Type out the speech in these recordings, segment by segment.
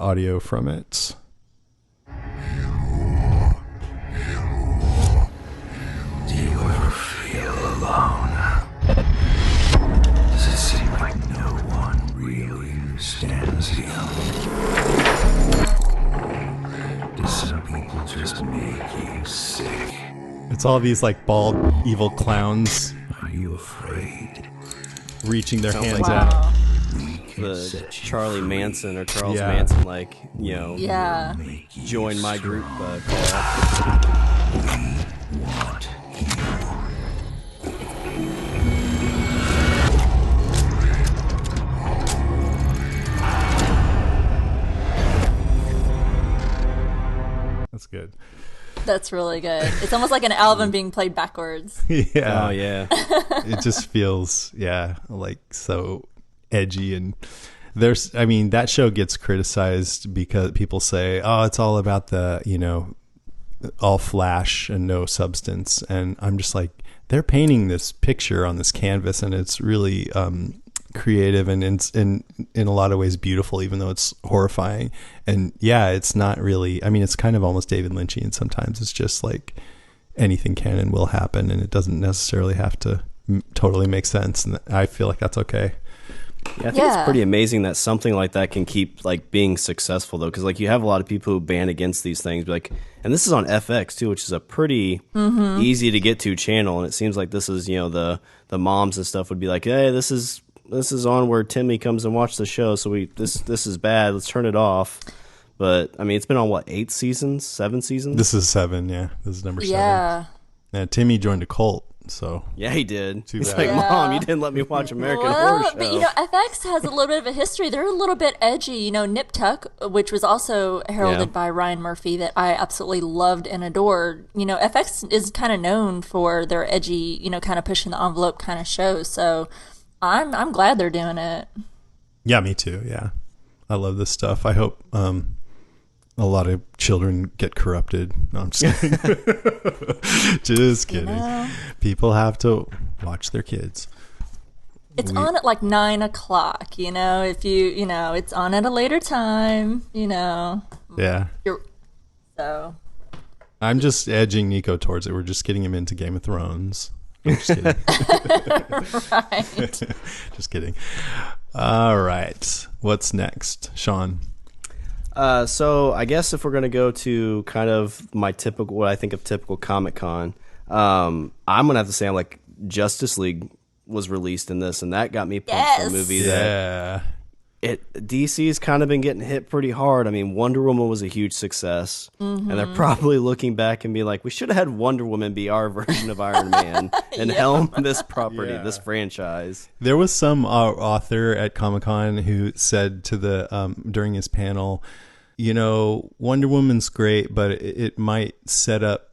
audio from it. Do you ever feel alone? Does it seem like no one really understands you? Do some people just make you sick? It's all these like bald evil clowns Are you afraid? reaching their hands like- out. The Charlie Manson or Charles Yeah. Manson, like, you know, Yeah. join my group call. Want That's good. That's really good. It's almost like an album being played backwards. Yeah. Oh, yeah. It just feels, like so edgy. And that show gets criticized because people say, oh, it's all about the, all flash and no substance. And I'm just like, they're painting this picture on this canvas, and it's really creative and in a lot of ways beautiful, even though it's horrifying. And it's not really, it's kind of almost David Lynchian sometimes. It's just like anything can and will happen, and it doesn't necessarily have to totally make sense. And I feel like that's okay. Yeah, I think it's pretty amazing that something like that can keep like being successful, though, because like you have a lot of people who ban against these things, like, and this is on FX too, which is a pretty easy to get to channel, and it seems like this is the moms and stuff would be like, hey, this is on where Timmy comes and watch the show, so this is bad, let's turn it off. But it's been on what, 7 seasons? This is 7, yeah. This is number 7. Yeah. And Timmy joined a cult, so Yeah, he did. Too He's bad. like, Mom, you didn't let me watch American Horror Show. But FX has a little bit of a history. They're a little bit edgy. Nip Tuck, which was also heralded by Ryan Murphy, that I absolutely loved and adored. FX is kind of known for their edgy, kind of pushing the envelope kind of shows. So I'm glad they're doing it. yeah, me too. Yeah, I love this stuff. I hope a lot of children get corrupted. No, I'm just kidding. Just kidding. People have to watch their kids. It's on at like 9 o'clock, if it's on at a later time, Yeah. So. I'm just edging Nico towards it. We're just getting him into Game of Thrones. I'm just kidding. Right. Just kidding. All right. What's next, Sean? So I guess if we're going to go to kind of what I think of typical Comic-Con, I'm going to have to say like Justice League was released in this, and that got me pumped for a movie that DC's kind of been getting hit pretty hard. Wonder Woman was a huge success, and they're probably looking back and be like, we should have had Wonder Woman be our version of Iron Man and helm this property, this franchise. There was some author at Comic-Con who said to the during his panel, Wonder Woman's great, but it might set up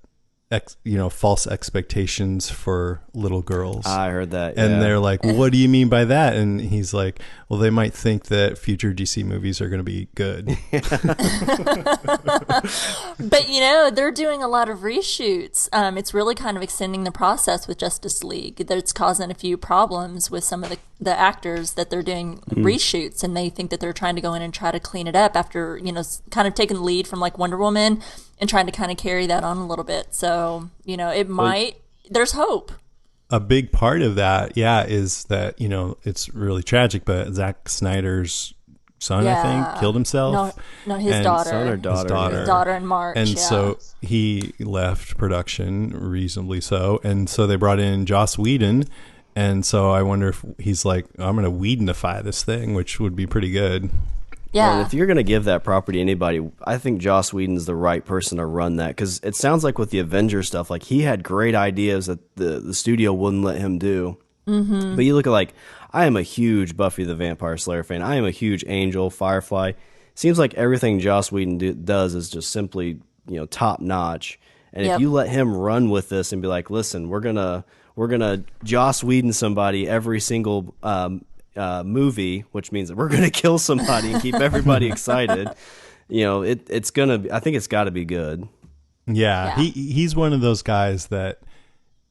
false expectations for little girls. I heard that. And they're like, well, what do you mean by that? And he's like, well, they might think that future DC movies are going to be good. But they're doing a lot of reshoots. It's really kind of extending the process with Justice League. That's causing a few problems with some of the actors that they're doing reshoots, and they think that they're trying to go in and try to clean it up after kind of taking the lead from like Wonder Woman and trying to kind of carry that on a little bit. So it might. There's hope. A big part of that, is that it's really tragic, but Zack Snyder's son, I think, killed himself. No, his daughter. Son or daughter. His daughter in March. And so he left production, reasonably so. And so they brought in Joss Whedon. And so I wonder if he's like, I'm going to Whedonify this thing, which would be pretty good. Yeah. Well, if you're going to give that property to anybody, I think Joss Whedon's the right person to run that, because it sounds like with the Avengers stuff, like he had great ideas that the studio wouldn't let him do. But you look at I am a huge Buffy the Vampire Slayer fan. I am a huge Angel, Firefly. Seems like everything Joss Whedon does is just simply top notch. And if you let him run with this and be like, listen, we're gonna Joss Whedon somebody every single movie, which means that we're gonna kill somebody and keep everybody excited. It's gonna. I think it's got to be good. Yeah, he's one of those guys that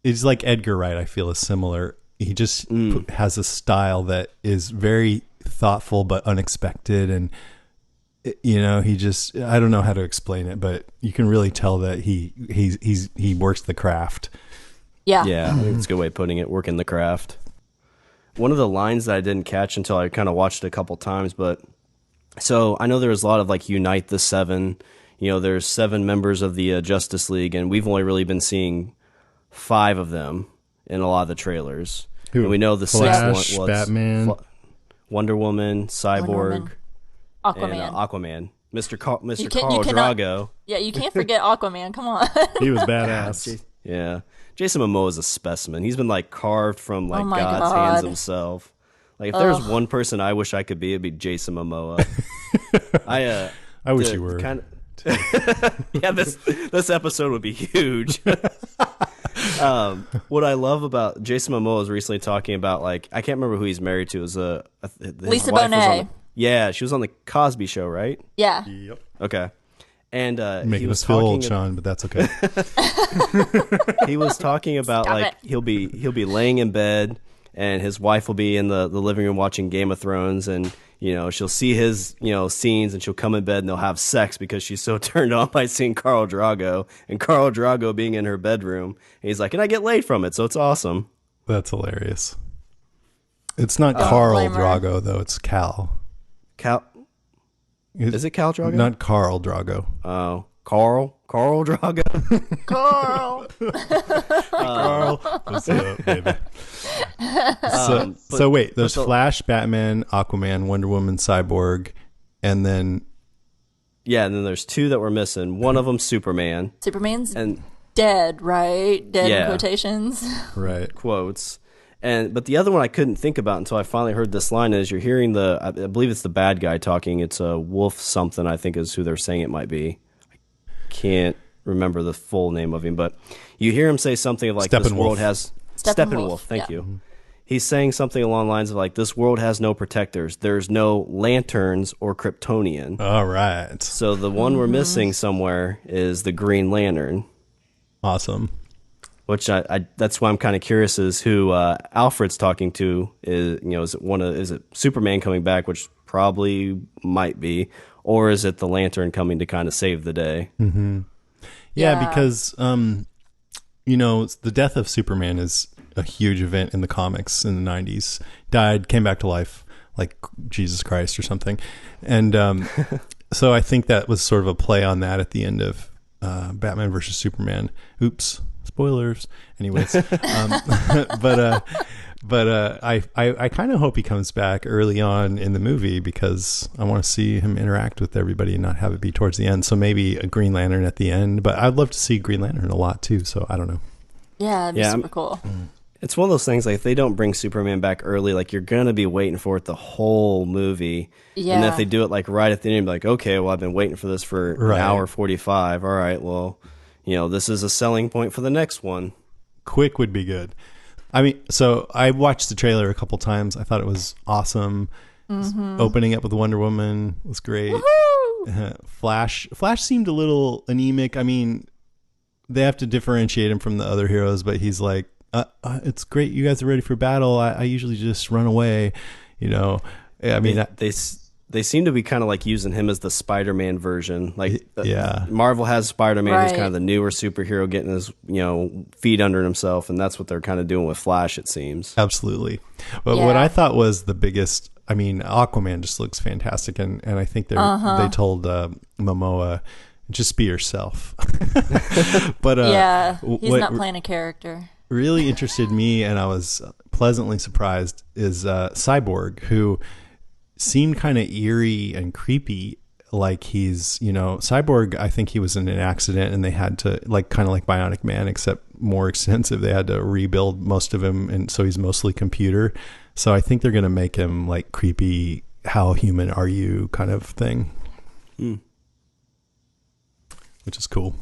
is like Edgar Wright. I feel is similar. He just has a style that is very thoughtful but unexpected, and you know, he just, I don't know how to explain it, but you can really tell that he works the craft. Yeah. Yeah, I think that's a good way of putting it, working the craft. One of the lines that I didn't catch until I kind of watched it a couple times, but so I know there was a lot of like Unite the Seven. You know, there's 7 members of the Justice League, and we've only really been seeing 5 of them in a lot of the trailers. Who? And we know the Flash, 6th one was Batman, Wonder Woman, Cyborg, Wonder Woman. Aquaman. and Aquaman. Mr. Carl cannot- Drago. Yeah, you can't forget Aquaman. Come on. he was badass. Yeah. Jason Momoa is a specimen. He's been like carved from like Oh my God's God. hands himself. Like if there's one person I wish I could be, it'd be Jason Momoa. I wish you were. Yeah, this episode would be huge. What I love about Jason Momoa is recently talking about, like, I can't remember who he's married to. It was his Lisa wife was Bonet. yeah, she was on the Cosby Show, right? Yeah. Yep. Okay. And Making he was us feel talking. old, Sean, but that's okay. He was talking about Stop like it. he'll be laying in bed, and his wife will be in the living room watching Game of Thrones, and you know she'll see his scenes, and she'll come in bed and they'll have sex because she's so turned on by seeing Khal Drago and Khal Drago being in her bedroom. And he's like, and I get laid from it, so it's awesome. That's hilarious. It's not Carl blame her. Drago, though. It's Cal. Is it Khal Drago? Not Carl Drago. Oh, Carl Drago. Carl. Carl. What's up, baby? But- So wait, there's but the- Flash, Batman, Aquaman, Wonder Woman, Cyborg, and then Yeah, and then there's 2 that we're missing. One of them Superman, Superman's and dead, right? Dead Yeah. in quotations. right. quotes. But the other one I couldn't think about until I finally heard this line is you're hearing I believe it's the bad guy talking. It's a Wolf something, I think is who they're saying it might be. I can't remember the full name of him, but you hear him say something of like this Steppenwolf. world has Steppenwolf. Thank yeah. you. He's saying something along the lines of like this world has no protectors. There's no lanterns or Kryptonian. All right. So the one we're missing somewhere is the Green Lantern. Awesome. Which I that's why I'm kind of curious is who Alfred's talking to is is it Superman coming back, which probably might be, or is it the Lantern coming to kind of save the day? Yeah, because the death of Superman is a huge event in the comics in the 90s. Died, came back to life like Jesus Christ or something. And so I think that was sort of a play on that at the end of Batman versus Superman. Oops. Spoilers. Anyways, but I kind of hope he comes back early on in the movie because I want to see him interact with everybody and not have it be towards the end. So maybe a Green Lantern at the end, but I'd love to see Green Lantern a lot too. So I don't know. Yeah, it'd be super cool. It's one of those things like if they don't bring Superman back early, like you're gonna be waiting for it the whole movie. Yeah. And then if they do it like right at the end, like okay, well I've been waiting for this for Right. an hour 45. All right, well, this is a selling point for the next one. Quick would be good. I mean, so I watched the trailer a couple times. I thought it was awesome. Opening up with Wonder Woman was great. Flash seemed a little anemic. I mean, they have to differentiate him from the other heroes, but he's like, it's great. You guys are ready for battle. I usually just run away. I mean, They seem to be kind of like using him as the Spider-Man version. Like, yeah. Marvel has Spider-Man, who's Right. kind of the newer superhero, getting his feet under himself, and that's what they're kind of doing with Flash. It seems. Absolutely. But Yeah. what I thought was the biggest, I mean, Aquaman just looks fantastic. And I think they told Momoa, just be yourself. But Yeah, he's what not playing a character. really interested me, and I was pleasantly surprised, is Cyborg, who seemed kind of eerie and creepy. Like he's, Cyborg, I think he was in an accident and they had to, like, kind of like Bionic Man, except more extensive. They had to rebuild most of him. And so he's mostly computer. So I think they're going to make him like creepy, how human are you kind of thing. Which is cool.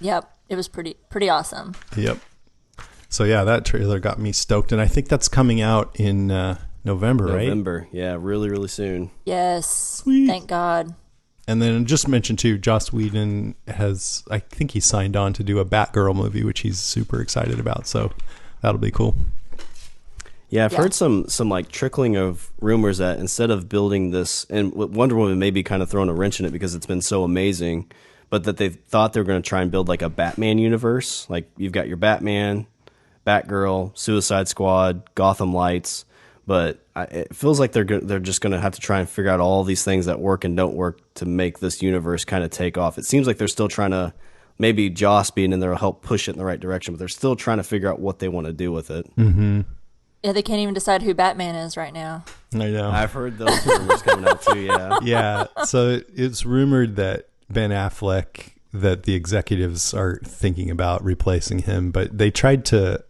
Yep, it was pretty awesome. Yep. So yeah, that trailer got me stoked. And I think that's coming out in November, right? November, yeah, really, really soon. Yes, Sweet. thank God. And then just mentioned too, Joss Whedon I think he signed on to do a Batgirl movie, which he's super excited about. So that'll be cool. Yeah, I've Yeah. heard some like trickling of rumors that instead of building this, and Wonder Woman may be kind of throwing a wrench in it because it's been so amazing, but that they thought they were going to try and build like a Batman universe. Like you've got your Batman, Batgirl, Suicide Squad, Gotham Lights, but it feels like they're just going to have to try and figure out all these things that work and don't work to make this universe kind of take off. It seems like they're still trying to, maybe Joss being in there will help push it in the right direction, but they're still trying to figure out what they want to do with it. Mm-hmm. Yeah, they can't even decide who Batman is right now. I know. I've heard those rumors coming out too. Yeah. Yeah. So it's rumored that Ben Affleck, that the executives are thinking about replacing him, but they tried to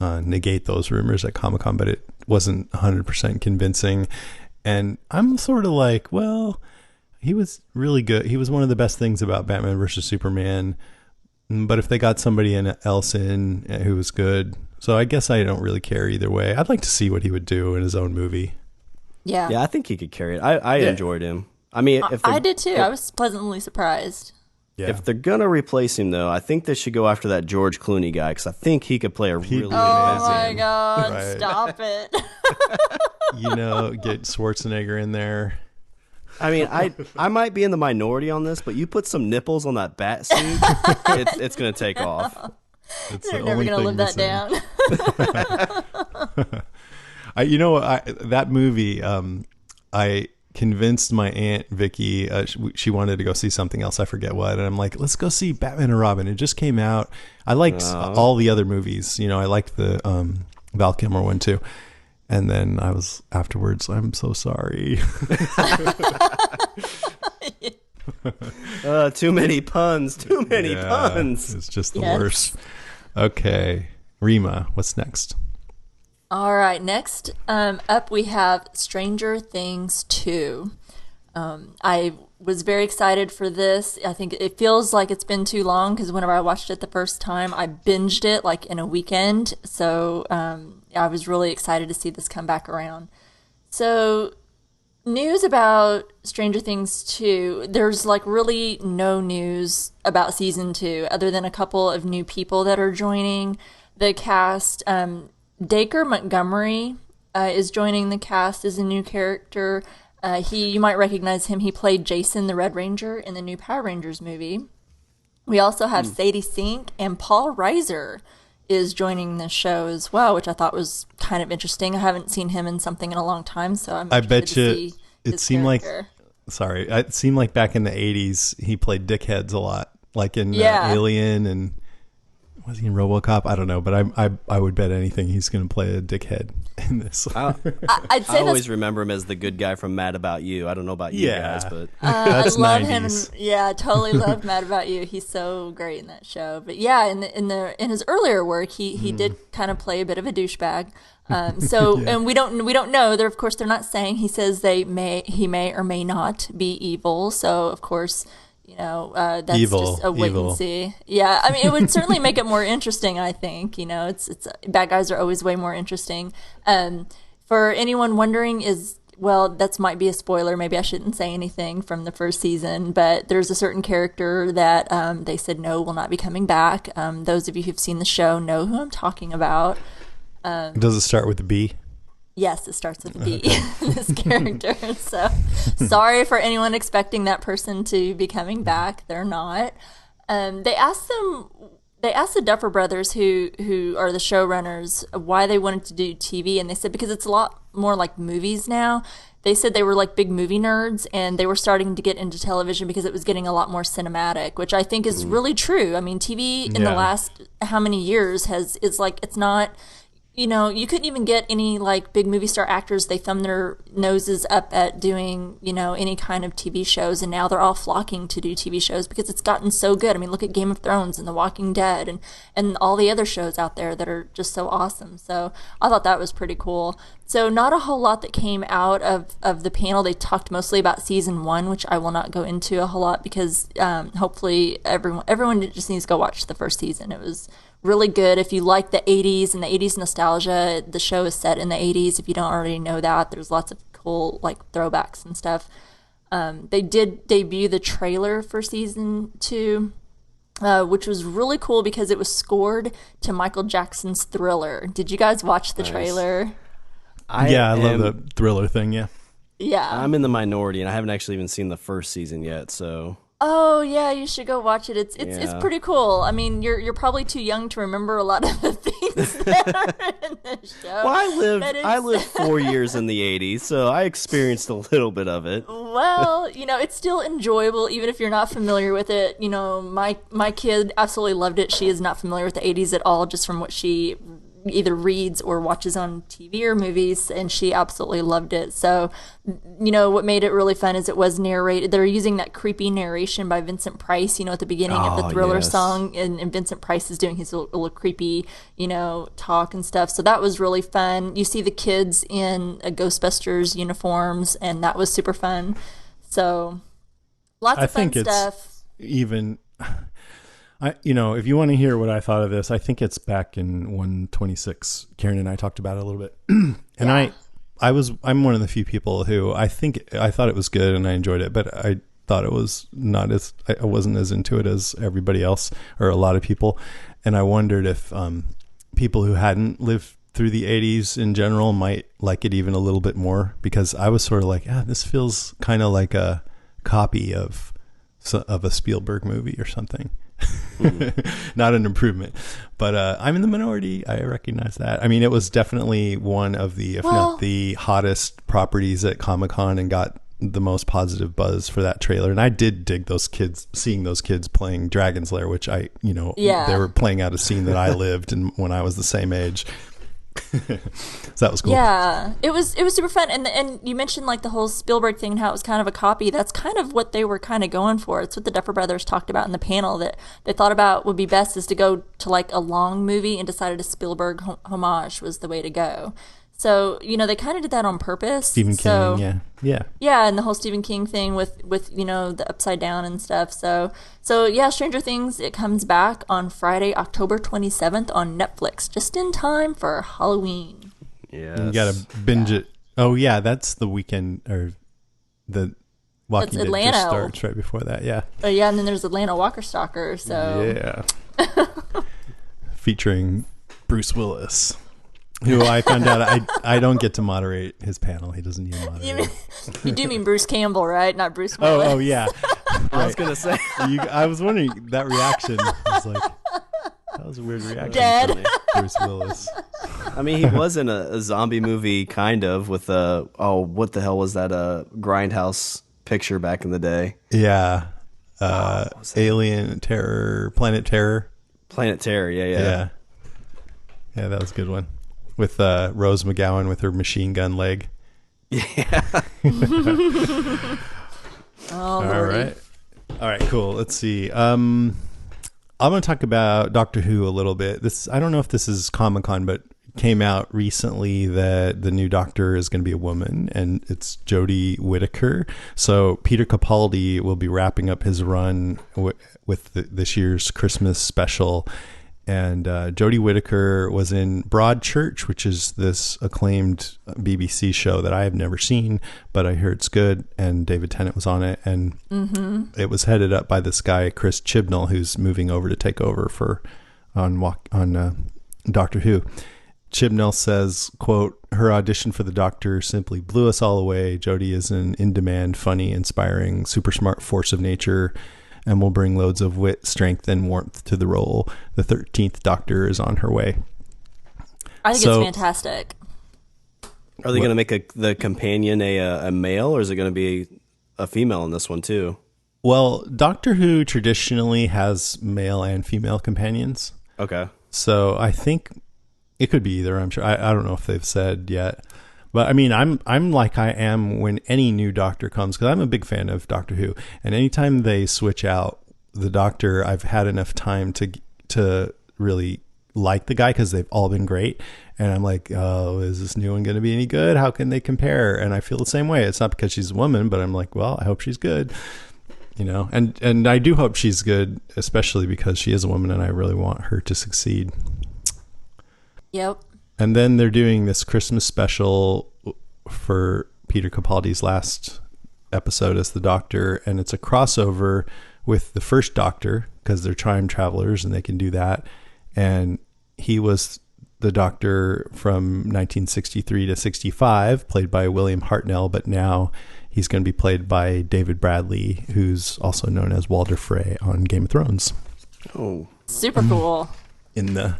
negate those rumors at Comic-Con, but it wasn't 100% convincing. And I'm sort of like, well, he was really good. He was one of the best things about Batman versus Superman. But if they got somebody else in who was good, so I guess I don't really care either way. I'd like to see what he would do in his own movie. Yeah. Yeah, I think he could carry it. I enjoyed him. I mean, I did too. I was pleasantly surprised. Yeah. If they're gonna replace him, though, I think they should go after that George Clooney guy because I think he could play a really good Oh my Batman. God, Right. stop it. Get Schwarzenegger in there. I mean, I might be in the minority on this, but you put some nipples on that bat suit, it's gonna take off. It's They're the never only going to thing live that missing. down. That movie, I convinced my aunt Vicky, she wanted to go see something else, I forget what, and I'm like, let's go see Batman and Robin. It just came out. I liked all the other movies. I liked the Val Kilmer one too. And then I was afterwards, I'm so sorry. Too many puns. Too many puns. It's just the Yes. worst. Okay, Rima, what's next? All right, next up we have Stranger Things 2. I was very excited for this. I think it feels like it's been too long because whenever I watched it the first time, I binged it like in a weekend. So I was really excited to see this come back around. So news about Stranger Things 2, there's like really no news about season 2 other than a couple of new people that are joining the cast. Dacre Montgomery is joining the cast as a new character. You might recognize him. He played Jason the Red Ranger in the new Power Rangers movie. We also have Sadie Sink, and Paul Reiser is joining the show as well, which I thought was kind of interesting. I haven't seen him in something in a long time, so I'm I interested bet to you see it his seemed character. it seemed like back in the 80s he played dickheads a lot, like in Yeah. Alien, and was he in RoboCop? I don't know, but I would bet anything he's going to play a dickhead in this. I'd I say always remember him as the good guy from Mad About You. I don't know about you Yeah. guys, but That's I love 90s. him. Yeah, I totally loved Mad About You. He's so great in that show. But yeah, in his earlier work, he did kind of play a bit of a douchebag. And we don't know. Of course, they're not saying. He says he may or may not be evil. So of course, that's Evil, just a wait evil. and see. Yeah, I mean, it would certainly make it more interesting. I think it's bad guys are always way more interesting. For anyone wondering, that might be a spoiler. Maybe I shouldn't say anything from the first season, but there's a certain character that they said no will not be coming back. Those of you who've seen the show know who I'm talking about. Does it start with a B? Yes, it starts with a B, this character. So sorry for anyone expecting that person to be coming back. They're not. They asked the Duffer Brothers, who are the showrunners, why they wanted to do TV, and they said because it's a lot more like movies now. They said they were like big movie nerds, and they were starting to get into television because it was getting a lot more cinematic, which I think is really true. I mean, TV in the last how many years it's not. You couldn't even get any like big movie star actors. They thumb their noses up at doing, any kind of TV shows. And now they're all flocking to do TV shows because it's gotten so good. I mean, look at Game of Thrones and The Walking Dead and all the other shows out there that are just so awesome. So I thought that was pretty cool. So not a whole lot that came out of the panel. They talked mostly about season 1, which I will not go into a whole lot because hopefully everyone just needs to go watch the first season. It was really good. If you like the 80s and the 80s nostalgia, the show is set in the 80s. If you don't already know that, there's lots of cool like throwbacks and stuff. They did debut the trailer for season 2, which was really cool because it was scored to Michael Jackson's Thriller. Did you guys watch the trailer? I love the thriller thing. Yeah. Yeah. I'm in the minority, and I haven't actually even seen the first season yet. So Oh yeah, you should go watch it. It's pretty cool. I mean, you're probably too young to remember a lot of the things that are in the show. well, I lived 4 years in the '80s, so I experienced a little bit of it. Well, it's still enjoyable even if you're not familiar with it. My kid absolutely loved it. She is not familiar with the '80s at all, just from what she either reads or watches on TV or movies, and she absolutely loved it. So, what made it really fun is it was narrated. They're using that creepy narration by Vincent Price, at the beginning of the Thriller song, and Vincent Price is doing his little creepy, talk and stuff. So that was really fun. You see the kids in Ghostbusters uniforms, and that was super fun. So, lots of fun stuff. Even... if you want to hear what I thought of this, I think it's back in 126. Karen and I talked about it a little bit, and yeah. I'm one of the few people who I thought it was good and I enjoyed it, but I thought it was I wasn't as into it as everybody else or a lot of people, and I wondered if people who hadn't lived through the 80s in general might like it even a little bit more, because I was sort of like, this feels kind of like a copy of a Spielberg movie or something. Not an improvement, but I'm in the minority. I recognize that. I mean, it was definitely one of the, if not the hottest properties at Comic-Con, and got the most positive buzz for that trailer. And I did dig seeing those kids playing Dragon's Lair, which they were playing out a scene that I lived in when I was the same age. So that was cool. Yeah, it was super fun. And you mentioned like the whole Spielberg thing and how it was kind of a copy. That's kind of what they were kind of going for. It's what the Duffer Brothers talked about in the panel, that they thought about would be best is to go to like a long movie, and decided a Spielberg homage was the way to go. So, they kind of did that on purpose. Stephen King, yeah. Yeah, and the whole Stephen King thing with the Upside Down and stuff. So yeah, Stranger Things, it comes back on Friday, October 27th on Netflix, just in time for Halloween. Yeah. You got to binge it. Oh, yeah, that's the weekend, or the Walking Dead just starts right before that, yeah. Oh, yeah, and then there's Atlanta Walker Stalker, so. Yeah. Featuring Bruce Willis. Who I found out I don't get to moderate his panel. He doesn't need to moderate. You do mean Bruce Campbell, right? Not Bruce Willis. Oh yeah. I was gonna say. I was wondering that reaction. I was like, that was a weird reaction. Dead. Bruce Willis. I mean, he was in a zombie movie, kind of, with what the hell was that? Grindhouse picture back in the day. Yeah. Alien Terror, Planet Terror. Planet Terror. Yeah. Yeah, that was a good one. With Rose McGowan with her machine gun leg. Yeah. All right, cool. Let's see. I'm going to talk about Doctor Who a little bit. I don't know if this is Comic-Con, but it came out recently that the new Doctor is going to be a woman, and it's Jodie Whittaker. So Peter Capaldi will be wrapping up his run with this year's Christmas special. And Jodie Whittaker was in Broadchurch, which is this acclaimed BBC show that I have never seen, but I hear it's good. And David Tennant was on it, and it was headed up by this guy Chris Chibnall, who's moving over to take over on Doctor Who. Chibnall says, quote, "Her audition for the Doctor simply blew us all away. Jodie is an in-demand, funny, inspiring, super smart force of nature, and will bring loads of wit, strength, and warmth to the role. The 13th Doctor is on her way." I think it's fantastic. Are they going to make the companion a male, or is it going to be a female in this one too? Well, Doctor Who traditionally has male and female companions. Okay. So I think it could be either. I'm sure. I don't know if they've said yet. But I mean, I'm like I am when any new Doctor comes, because I'm a big fan of Doctor Who, and anytime they switch out the Doctor, I've had enough time to really like the guy, because they've all been great, and I'm like, oh, is this new one going to be any good? How can they compare? And I feel the same way. It's not because she's a woman, but I'm like, well, I hope she's good, and I do hope she's good, especially because she is a woman, and I really want her to succeed. Yep. And then they're doing this Christmas special for Peter Capaldi's last episode as the Doctor, and it's a crossover with the first Doctor, because they're time travelers and they can do that. And he was the Doctor from 1963 to 65, played by William Hartnell, but now he's going to be played by David Bradley, who's also known as Walder Frey on Game of Thrones. Oh, super cool. In the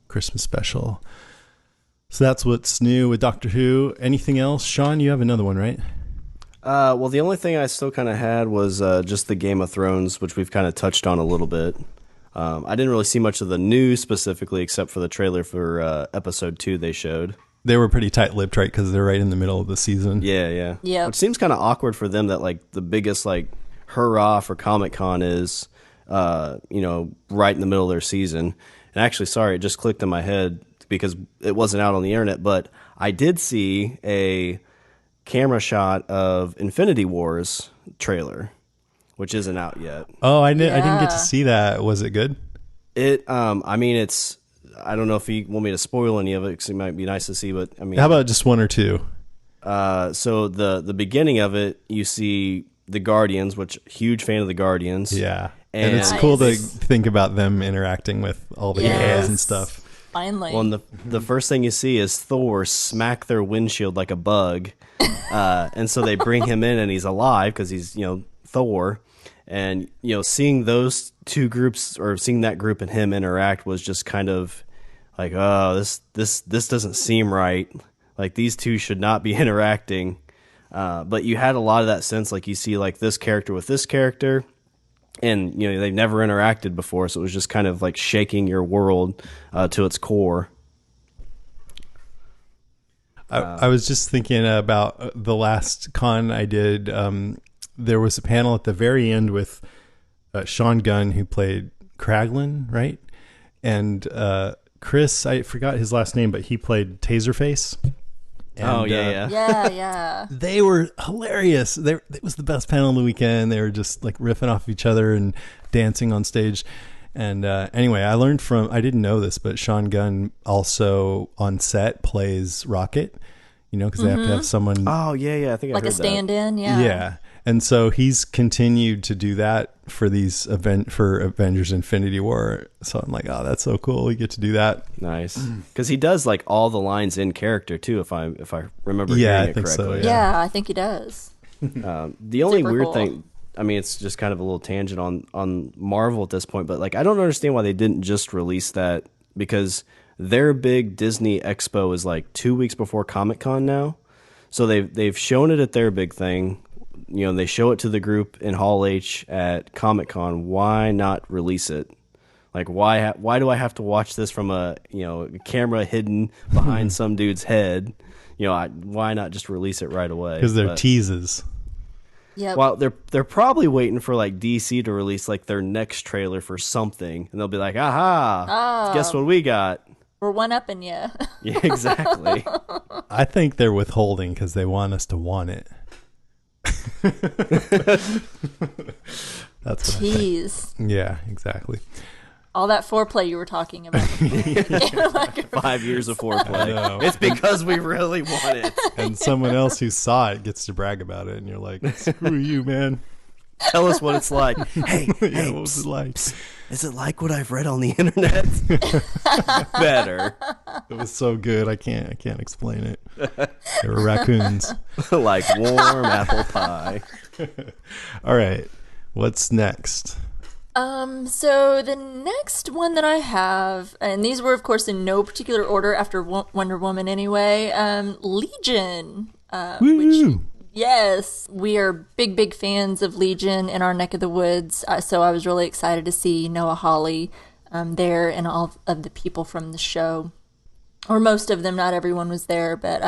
Christmas special. So that's what's new with Doctor Who. Anything else? Sean, you have another one, right? Well, the only thing I still kind of had was just the Game of Thrones, which we've kind of touched on a little bit. I didn't really see much of the news specifically, except for the trailer for episode 2 they showed. They were pretty tight-lipped, right? Because they're right in the middle of the season. Yeah. Yep. Which seems kind of awkward for them that, like, the biggest, like, hurrah for Comic-Con is, right in the middle of their season. And actually, sorry, it just clicked in my head because it wasn't out on the internet, but I did see a camera shot of Infinity Wars trailer, which isn't out yet. Oh, I didn't get to see that. Was it good? It's, I don't know if you want me to spoil any of it because it might be nice to see, but I mean, How about just one or two? So the beginning of it, you see the Guardians, which huge fan of the Guardians. Yeah. And it's Nice. cool to think about them interacting with all the heroes and stuff. Finally. Well, and the first thing you see is Thor smack their windshield like a bug. And so they bring him in and he's alive because he's, Thor. And, seeing those two groups or seeing that group and him interact was just kind of like, oh, this doesn't seem right. Like these two should not be interacting. But you had a lot of that sense, like you see like this character with this character. And, they've never interacted before, so it was just kind of like shaking your world to its core. I was just thinking about the last con I did. There was a panel at the very end with Sean Gunn, who played Kraglin, right? And Chris, I forgot his last name, but he played Taserface. And, Yeah. they were hilarious. It was the best panel of the weekend. They were just like riffing off of each other and dancing on stage. And anyway, I didn't know this, but Sean Gunn also on set plays Rocket, because they have to have someone. Oh, yeah. I think I like heard a stand-in, yeah. Yeah. And so he's continued to do that for for Avengers Infinity War. So I'm like, oh, that's so cool. We get to do that. Nice. Because he does like all the lines in character too, if I remember Yeah, hearing I it think so, correctly. Yeah, I think he does. The only Super weird cool. thing, I mean, it's just kind of a little tangent on Marvel at this point, but like I don't understand why they didn't just release that, because their big Disney Expo is like 2 weeks before Comic-Con now. So they've shown it at their big thing. They show it to the group in Hall H at Comic-Con. Why not release it? Like, why do I have to watch this from a camera hidden behind some dude's head? Why not just release it right away? Because they're teases. Yeah. Well, they're probably waiting for like DC to release like their next trailer for something, and they'll be like, "Aha! Guess what we got?" We're one-upping you. Yeah, exactly. I think they're withholding because they want us to want it. That's what I think. Jeez. Yeah, exactly. All that foreplay you were talking about. 5 years of I foreplay. know. It's because we really want it. And someone else who saw it gets to brag about it, and you're like, screw you, man. Tell us what it's like. Hey, Yeah, what was it like? is it like what I've read on the internet? Better. It was so good. I can't explain it. They were raccoons. Like warm apple pie. All right. What's next? So the next one that I have, and these were, of course, in no particular order after Wonder Woman anyway, Legion. Woo! Yes, we are big fans of Legion in our neck of the woods. So I was really excited to see Noah Hawley there and all of the people from the show. Or most of them, not everyone was there. But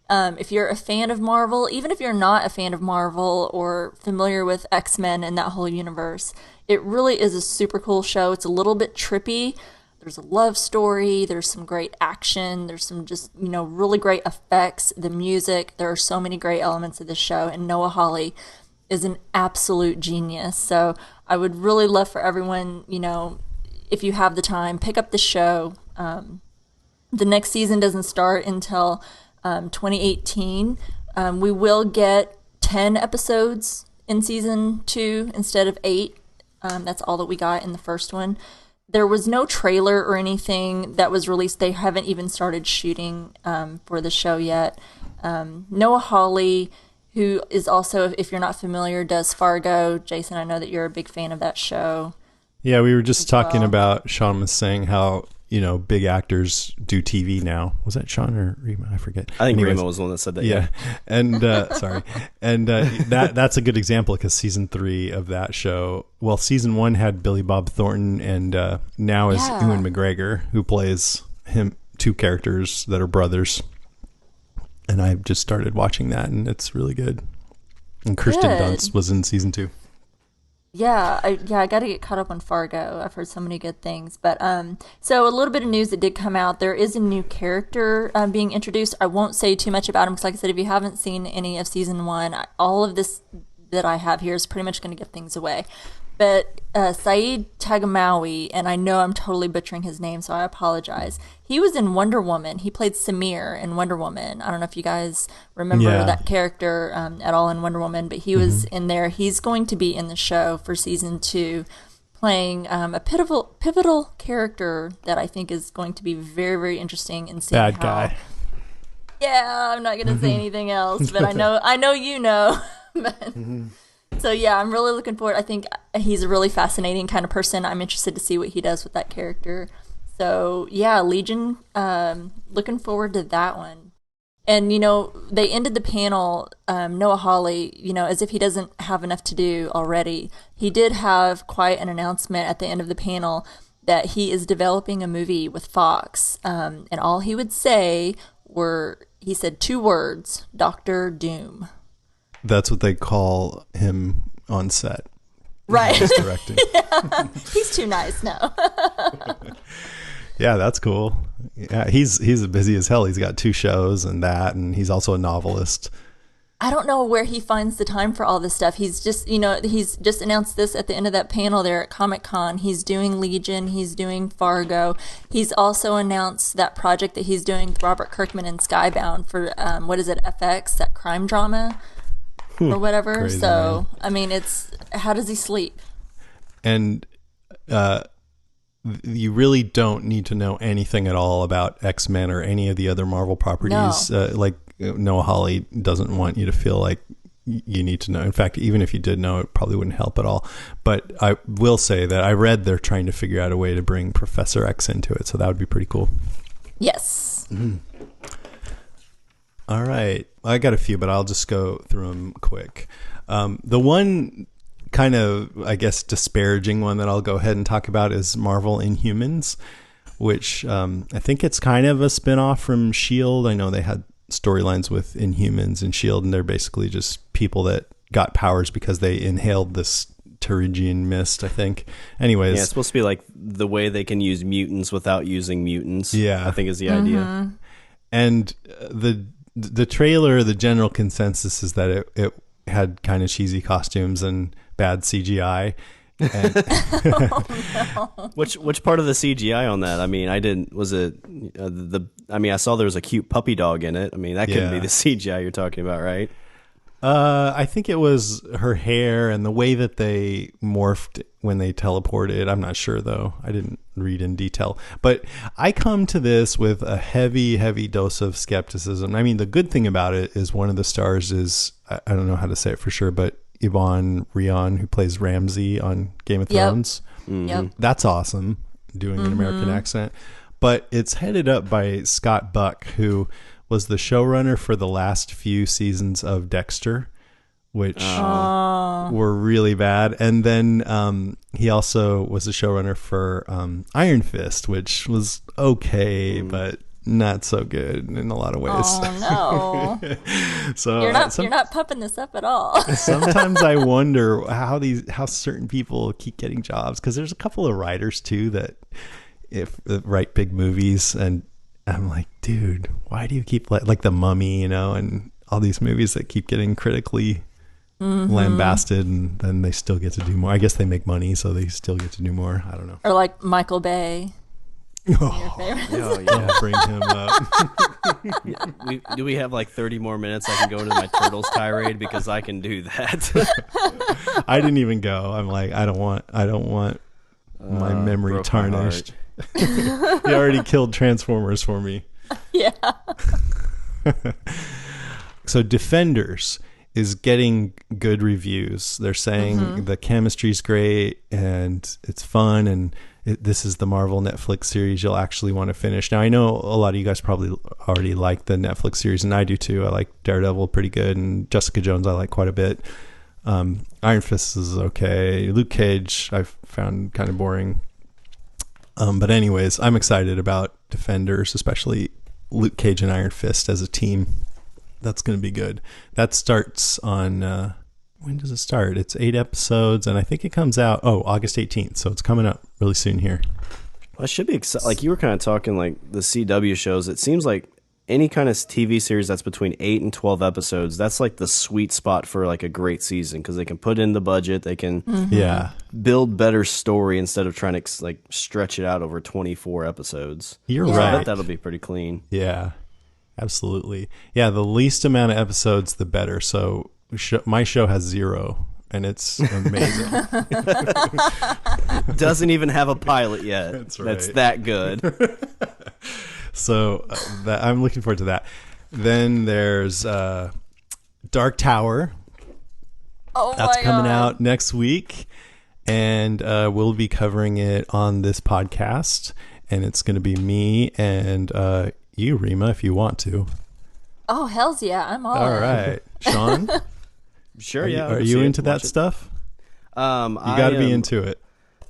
if you're a fan of Marvel, even if you're not a fan of Marvel or familiar with X-Men and that whole universe, it really is a super cool show. It's a little bit trippy. There's a love story. There's some great action. There's some just, really great effects. The music. There are so many great elements of this show. And Noah Hawley is an absolute genius. So I would really love for everyone, if you have the time, pick up the show. The next season doesn't start until 2018. We will get 10 episodes in season 2 instead of 8. That's all that we got in the first one. there was no trailer or anything that was released. They haven't even started shooting for the show yet. Noah Hawley, who is also, if you're not familiar, does Fargo. Jason, I know that you're a big fan of that show. Yeah, we were just talking about, Sean was saying how, big actors do TV now. Was that Sean or Rima? I forget. I think Rima was the one that said that. Yeah. And sorry. And that's a good example because season 3 of that show, well, season 1 had Billy Bob Thornton, and now is Ewan McGregor, who plays him, 2 characters that are brothers. And I just started watching that, and it's really good. And Kirsten Dunst was in season 2. Yeah, I got to get caught up on Fargo. I've heard so many good things. But so a little bit of news that did come out. There is a new character being introduced. I won't say too much about him because, like I said, if you haven't seen any of season 1, all of this that I have here is pretty much going to give things away. But Saeed Taghmaoui, and I know I'm totally butchering his name, so I apologize. He was in Wonder Woman. He played Samir in Wonder Woman. I don't know if you guys remember that character at all in Wonder Woman, but he was in there. He's going to be in the show for season 2, playing a pivotal character that I think is going to be very, very interesting in seeing Bad guy. Yeah, I'm not going to say anything else, but I know you know. But, so yeah, I'm really looking forward. I think he's a really fascinating kind of person. I'm interested to see what he does with that character. So yeah, Legion, looking forward to that one. And, they ended the panel, Noah Hawley, as if he doesn't have enough to do already. He did have quite an announcement at the end of the panel that he is developing a movie with Fox. And all he would say he said 2 words, Dr. Doom. That's what they call him on set. Right. He's directing. Yeah. He's too nice now. Yeah, that's cool. Yeah, he's busy as hell. He's got 2 shows and he's also a novelist. I don't know where he finds the time for all this stuff. He's just, he's just announced this at the end of that panel there at Comic-Con. He's doing Legion. He's doing Fargo. He's also announced that project that he's doing with Robert Kirkman and Skybound for, FX, that crime drama or whatever. Crazy, so, man. I mean, how does he sleep? And you really don't need to know anything at all about X-Men or any of the other Marvel properties. No. Like Noah Hawley doesn't want you to feel like you need to know. In fact, even if you did know, it probably wouldn't help at all. But I will say that I read they're trying to figure out a way to bring Professor X into it. So that would be pretty cool. Yes. Mm-hmm. All right. I got a few, but I'll just go through them quick. The one kind of, I guess, disparaging one that I'll go ahead and talk about is Marvel Inhumans, which I think it's kind of a spinoff from S.H.I.E.L.D. I know they had storylines with Inhumans and S.H.I.E.L.D., and they're basically just people that got powers because they inhaled this Terrigian mist, I think. Anyways. Yeah, it's supposed to be like the way they can use mutants without using mutants. Yeah. I think is the idea. And the trailer, the general consensus is that it had kind of cheesy costumes and bad CGI. And Oh, no. Which part of the CGI on that? I mean, I didn't. Was it I mean, I saw there was a cute puppy dog in it. I mean, that couldn't be the CGI you're talking about, right? I think it was her hair and the way that they morphed when they teleported. I'm not sure though. I didn't read in detail, but I come to this with a heavy, heavy dose of skepticism. I mean, the good thing about it is one of the stars is, I don't know how to say it for sure, but Yvonne Rion, who plays Ramsay on Game of Thrones. Yep. That's awesome, doing an American accent. But it's headed up by Scott Buck, who was the showrunner for the last few seasons of Dexter, which were really bad. And then he also was the showrunner for Iron Fist, which was okay, but not so good in a lot of ways. Oh no! So You're not pumping this up at all. sometimes I wonder how certain people keep getting jobs, because there's a couple of writers too that write big movies, and I'm like, dude, why do you keep like The Mummy, and all these movies that keep getting critically lambasted, and then they still get to do more. I guess they make money, so they still get to do more. I don't know. Or like Michael Bay. Oh, Oh, don't bring him up. Do we have like 30 more minutes? I can go into my Turtles tirade because I can do that. I didn't even go. I'm like, I don't want my memory broke my tarnished. He already killed Transformers for me. Yeah. So Defenders is getting good reviews. They're saying the chemistry's great and it's fun, and this is the Marvel Netflix series you'll actually want to finish. Now, I know a lot of you guys probably already like the Netflix series, and I do too. I like Daredevil pretty good, and Jessica Jones I like quite a bit. Iron Fist is okay. Luke Cage I've found kind of boring. But anyways, I'm excited about Defenders, especially Luke Cage and Iron Fist as a team. That's going to be good. That starts on, when does it start? It's 8 episodes, and I think it comes out, August 18th. So it's coming up really soon here. Well, it should be exciting. Like you were kind of talking like the CW shows. It seems like any kind of TV series that's between 8 and 12 episodes, that's like the sweet spot for like a great season, because they can put in the budget. They can build better story instead of trying to like stretch it out over 24 episodes. You're So I right. bet that'll be pretty clean. Yeah, absolutely. Yeah, the least amount of episodes, the better. So my show has 0, and it's amazing. Doesn't even have a pilot yet. That's right. That's that good. So I'm looking forward to that. Then there's Dark Tower. Oh That's my coming God. out next week, and we'll be covering it on this podcast. And it's going to be me and you, Rima, if you want to. Oh, hells yeah. I'm all All in. right, Sean. Sure, Are yeah. you, are I'll you see it, into that watch it. stuff? You You got to be into it.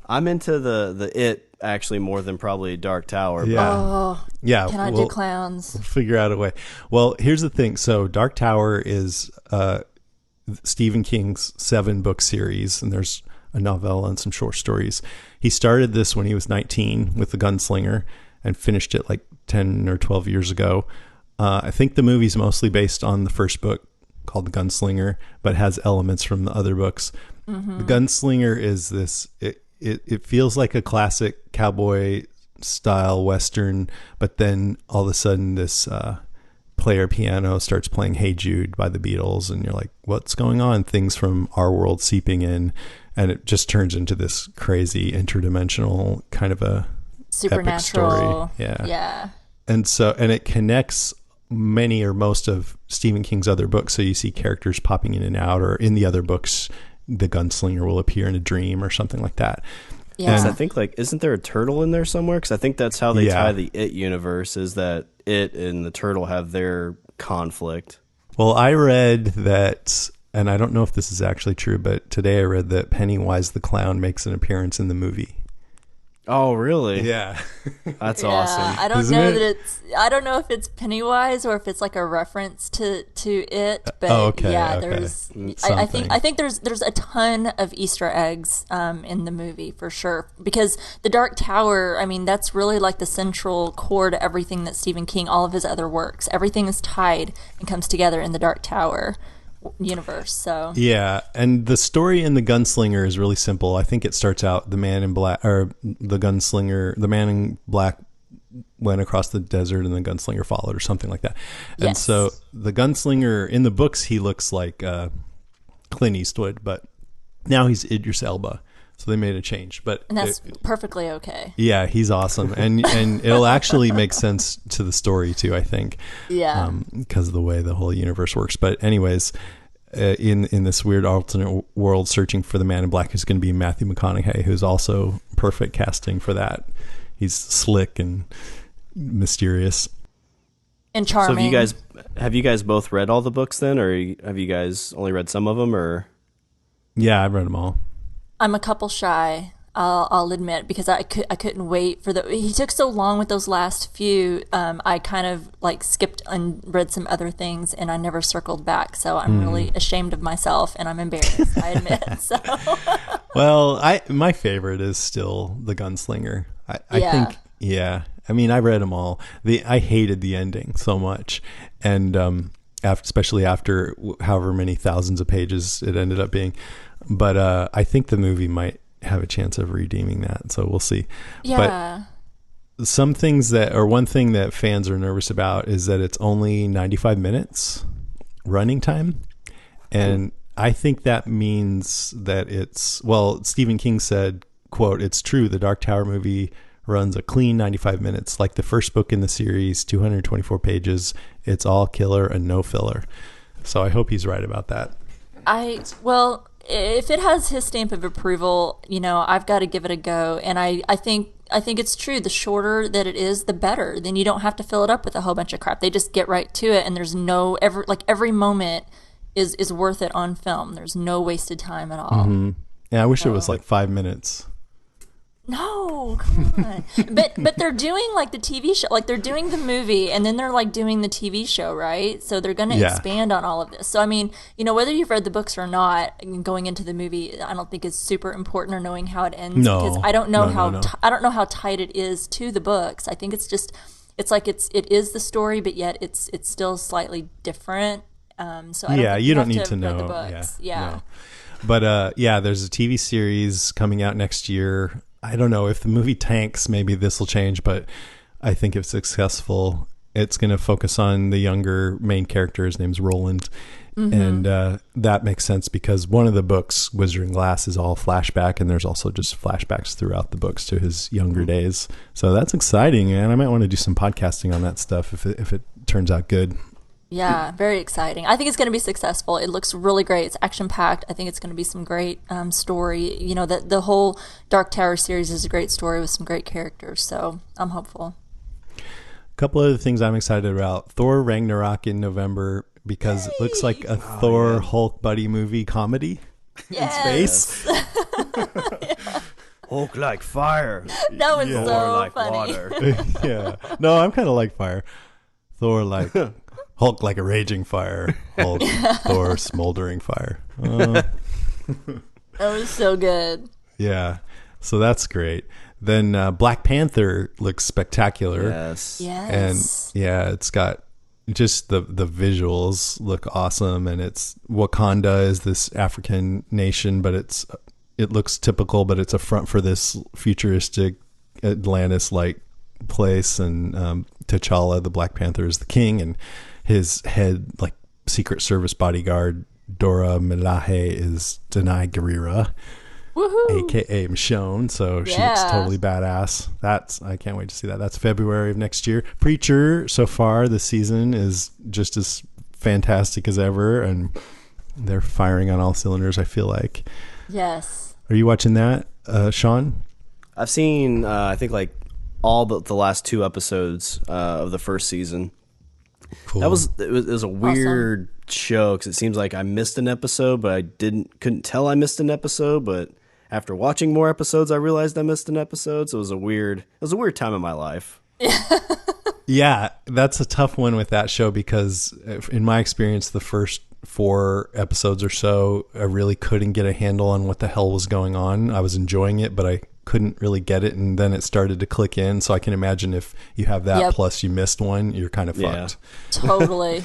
I'm into the It actually more than probably Dark Tower. Yeah. Oh, Yeah. can I do clowns? Figure out a way. Well, here's the thing. So Dark Tower is Stephen King's 7-book series, and there's a novella and some short stories. He started this when he was 19 with The Gunslinger and finished it like 10 or 12 years ago. I think the movie's mostly based on the first book called The Gunslinger, but has elements from the other books. The Gunslinger is this, it feels like a classic cowboy style Western, but then all of a sudden this player piano starts playing Hey Jude by the Beatles, and you're like, what's going on? Things from our world seeping in, and it just turns into this crazy interdimensional kind of a epic story. Supernatural. Yeah. And it connects many or most of Stephen King's other books. So you see characters popping in and out, or in the other books, the gunslinger will appear in a dream or something like that. Yeah. I think like, isn't there a turtle in there somewhere? Because I think that's how they Yeah. tie the It universe, is that It and the turtle have their conflict. Well, I read that, and I don't know if this is actually true, but today I read that Pennywise the clown makes an appearance in the movie. Oh, really? Yeah. That's Yeah, awesome. I don't Isn't know it? that I don't know if it's Pennywise or if it's like a reference to it, but okay, yeah, okay. there's Something. I think there's a ton of Easter eggs in the movie for sure, because the Dark Tower, I mean, that's really like the central core to everything that Stephen King, all of his other works, everything is tied and comes together in the Dark Tower universe. So Yeah, and the story in The Gunslinger is really simple. I think it starts out the man in black went across the desert and the gunslinger followed, or something like that. And Yes. so the gunslinger in the books, he looks like Clint Eastwood, but now he's Idris Elba. So they made a change, but and that's perfectly okay. yeah, he's awesome, and it'll actually make sense to the story too, I think. Yeah. Because of the way the whole universe works. But anyways, in this weird alternate world, searching for the Man in Black is going to be Matthew McConaughey, who's also perfect casting for that. He's slick and mysterious. And So charming. have you guys both read all the books then, or have you guys only read some of them, or? Yeah, I've read them all. I'm a couple shy. I'll admit, because I couldn't wait for he took so long with those last few. I kind of like skipped and read some other things, and I never circled back. So I'm really ashamed of myself, and I'm embarrassed, I admit. So Well, my favorite is still The Gunslinger. I Yeah. think, yeah. I mean, I read them all. I hated the ending so much, and especially after however many thousands of pages it ended up being. But I think the movie might have a chance of redeeming that, so we'll see. yeah. But some things one thing that fans are nervous about is that it's only 95 minutes running time, and I think that means that Stephen King said quote, "It's true, the Dark Tower movie runs a clean 95 minutes, like the first book in the series, 224 pages. It's all killer and no filler." So I hope he's right about that. Well, if it has his stamp of approval, I've got to give it a go. And I think it's true. The shorter that it is, the better. Then you don't have to fill it up with a whole bunch of crap. They just get right to it, and there's every moment is worth it on film. There's no wasted time at all. Mm-hmm. Yeah, I wish it was like 5 minutes. No, come on. but they're doing like the TV show, like they're doing the movie and then they're like doing the TV show, right? So they're going to expand on all of this. So, I mean, whether you've read the books or not, going into the movie, I don't think is super important or knowing how it ends. No, because I don't know I don't know how tight it is to the books. I think it's like it is the story, but yet it's still slightly different. So I don't think you don't need to read know. the books. Yeah. No. But there's a TV series coming out next year. I don't know if the movie tanks, maybe this will change, but I think if successful, it's going to focus on the younger main character. His name's Roland. Mm-hmm. And that makes sense because one of the books, Wizard and Glass, is all flashback, and there's also just flashbacks throughout the books to his younger days. So that's exciting, and I might want to do some podcasting on that stuff if it turns out good. Yeah, very exciting. I think it's going to be successful. It looks really great. It's action-packed. I think it's going to be some great story. The whole Dark Tower series is a great story with some great characters, so I'm hopeful. A couple other things I'm excited about. Thor Ragnarok in November, because it looks like a Thor Hulk buddy movie comedy in space. Hulk like fire. That was Thor so like funny. water. Yeah. No, I'm kind of like fire. Thor like... Hulk like a raging fire. Hulk, Thor smoldering fire. That was so good. Yeah. So that's great. Then Black Panther looks spectacular. Yes. And yeah, it's got just the visuals look awesome. And it's Wakanda is this African nation, but it looks typical, but it's a front for this futuristic Atlantis-like place. And T'Challa, the Black Panther, is the king, and his head, like Secret Service bodyguard, Dora Milaje, is Denai Guerrera, aka Michonne. So she's totally badass. I can't wait to see that. That's February of next year. Preacher, so far this season, is just as fantastic as ever, and they're firing on all cylinders, I feel like. Yes. Are you watching that, Sean? I've seen, I think, like all but the last 2 episodes of the first season. Cool. It was a weird show because it seems like I missed an episode, but I couldn't tell I missed an episode. But after watching more episodes, I realized I missed an episode. So it was a weird time in my life. Yeah, that's a tough one with that show because in my experience, the first 4 episodes or so, I really couldn't get a handle on what the hell was going on. I was enjoying it, but I couldn't really get it, and then it started to click in. So I can imagine if you have that plus you missed one, you're kind of fucked. Totally.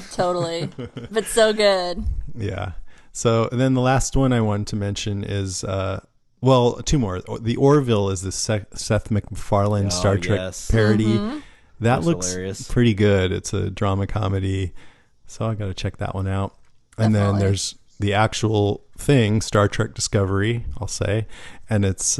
But so good. Yeah. So then the last one I wanted to mention is 2 more. The Orville is the Seth MacFarlane Star Trek parody. Mm-hmm. That looks hilarious. Pretty good. It's a drama comedy, so I got to check that one out. And then there's the actual thing, Star Trek Discovery, I'll say, and it's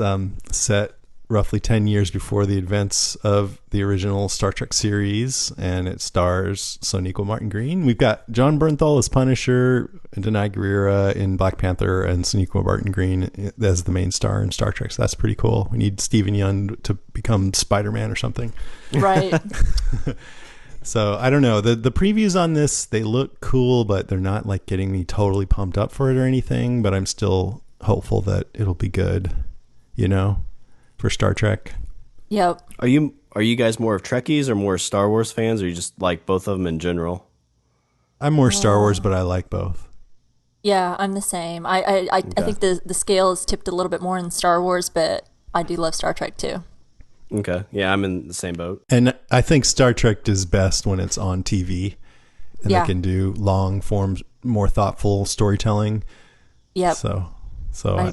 set roughly 10 years before the events of the original Star Trek series, and it stars Sonequa Martin Green. We've got John Bernthal as Punisher, Denai Guerrera in Black Panther, and Sonequa Martin Green as the main star in Star Trek. So that's pretty cool. We need Stephen Yeun to become Spider-Man or something. Right. So I don't know. The previews on this, they look cool, but they're not like getting me totally pumped up for it or anything. But I'm still hopeful that it'll be good, for Star Trek. Yep. Are you guys more of Trekkies or more Star Wars fans, or you just like both of them in general? I'm more Star Wars, but I like both. Yeah, I'm the same. I think the scale is tipped a little bit more in Star Wars, but I do love Star Trek too. Okay. Yeah, I'm in the same boat. And I think Star Trek is best when it's on TV. And they can do long form, more thoughtful storytelling. Yep. So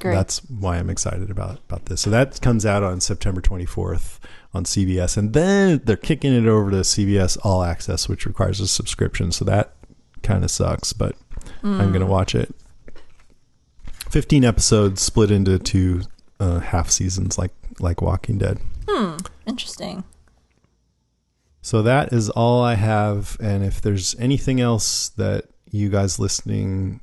that's why I'm excited about this. So that comes out on September 24th on CBS. And then they're kicking it over to CBS All Access, which requires a subscription. So that kind of sucks, but I'm going to watch it. 15 episodes split into 2 half seasons like Walking Dead. Interesting. So that is all I have. And if there's anything else that you guys listening,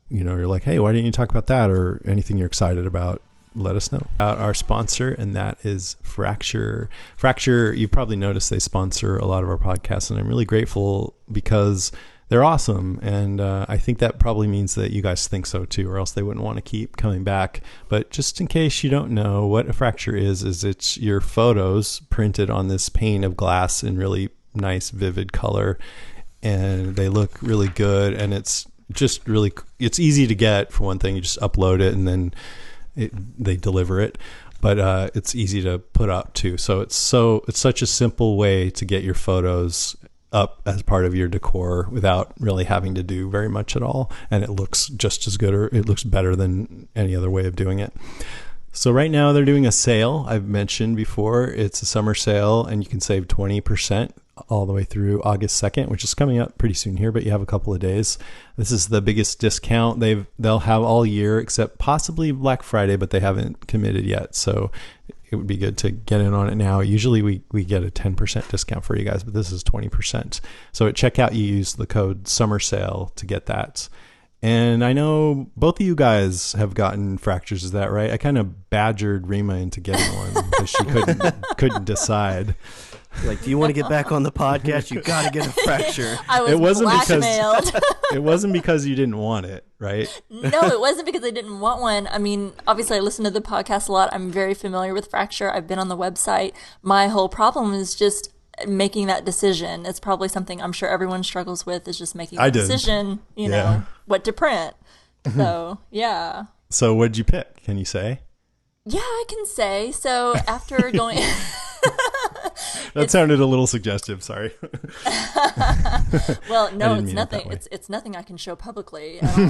you're like, hey, why didn't you talk about that, or anything you're excited about, let us know. About our sponsor, and that is Fracture. Fracture, you probably noticed they sponsor a lot of our podcasts, and I'm really grateful because they're awesome. And I think that probably means that you guys think so too, or else they wouldn't want to keep coming back. But just in case you don't know, what a Fracture is it's your photos printed on this pane of glass in really nice, vivid color. And they look really good. And it's just really, it's easy to get, for one thing. You just upload it and then they deliver it. But it's easy to put up too. So it's such a simple way to get your photos up as part of your decor without really having to do very much at all. And it looks just as good, or it looks better than any other way of doing it. So right now they're doing a sale. I've mentioned before, it's a summer sale, and you can save 20% all the way through August 2nd, which is coming up pretty soon here, but you have a couple of days. This is the biggest discount they'll have all year, except possibly Black Friday, but they haven't committed yet. So it would be good to get in on it now. Usually we get a 10% discount for you guys, but this is 20%. So at checkout, you use the code Summer Sale to get that. And I know both of you guys have gotten Fractures. Is that right? I kind of badgered Rima into getting one because she couldn't decide. Like, do you want to get back on the podcast? You got to get a Fracture. I was blackmailed. It wasn't because you didn't want it, right? No, it wasn't because I didn't want one. I mean, obviously I listen to the podcast a lot. I'm very familiar with Fracture. I've been on the website. My whole problem is just making that decision. It's probably something I'm sure everyone struggles with, is just making the decision, know, what to print. So, yeah. So what'd you pick? Can you say? Yeah, I can say. So after going... That sounded a little suggestive. Sorry. Well, no, it's nothing. It's nothing I can show publicly at all.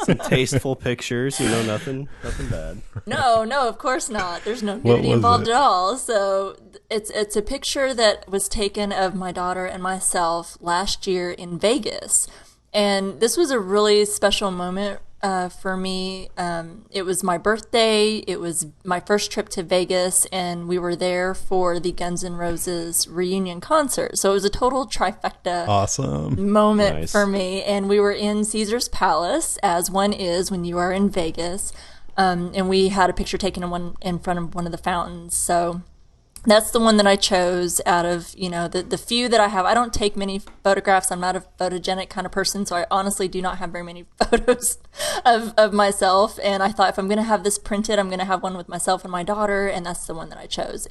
Some tasteful pictures, nothing bad. No, of course not. There's no nudity involved at all. So it's a picture that was taken of my daughter and myself last year in Vegas, and this was a really special moment. For me, it was my birthday. It was my first trip to Vegas, and we were there for the Guns N' Roses reunion concert. So it was a total trifecta moment for me. And we were in Caesar's Palace, as one is when you are in Vegas. And we had a picture taken in front of one of the fountains. So that's the one that I chose out of, the few that I have. I don't take many photographs. I'm not a photogenic kind of person, so I honestly do not have very many photos of myself. And I thought, if I'm going to have this printed, I'm going to have one with myself and my daughter, and that's the one that I chose.